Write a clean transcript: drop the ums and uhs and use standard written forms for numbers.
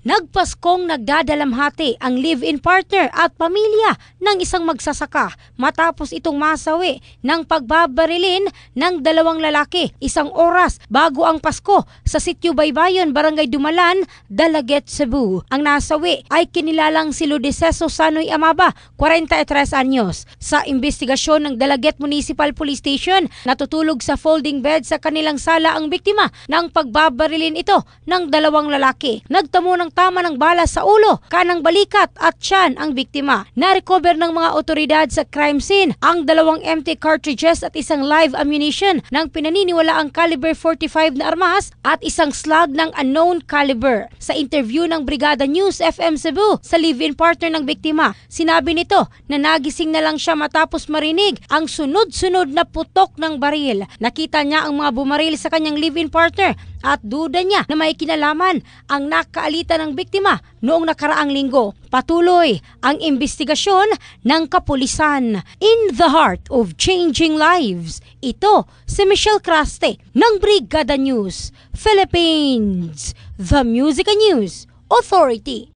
Nagpaskong nagdadalamhati ang live-in partner at pamilya ng isang magsasaka matapos itong masawi ng pagbabarilin ng dalawang lalaki 1 oras bago ang Pasko sa Sitio Baybayon, Barangay Dumalan, Dalaget, Cebu. Ang nasawi ay kinilalang si Ludeceso Sanoy Amaba, 43 anyos. Sa investigasyon ng Dalaget Municipal Police Station, natutulog sa folding bed sa kanilang sala ang biktima ng pagbabarilin ito ng dalawang lalaki. Nagtamo ng tama ng bala sa ulo, kanang balikat at tiyan ang biktima. Na-recover ng mga otoridad sa crime scene ang 2 empty cartridges at 1 live ammunition ng pinaniniwalaang caliber 45 na armas at 1 slug ng unknown caliber. Sa interview ng Brigada News FM Cebu sa live-in partner ng biktima, sinabi nito na nagising na lang siya matapos marinig ang sunod-sunod na putok ng baril. Nakita niya ang mga bumaril sa kanyang live-in partner at duda niya na may kinalaman ang nakaalitan ng biktima noong nakaraang linggo. Patuloy ang investigasyon ng kapulisan. In the heart of changing lives, ito si Michelle Craste ng Brigada News Philippines, the Music and News Authority.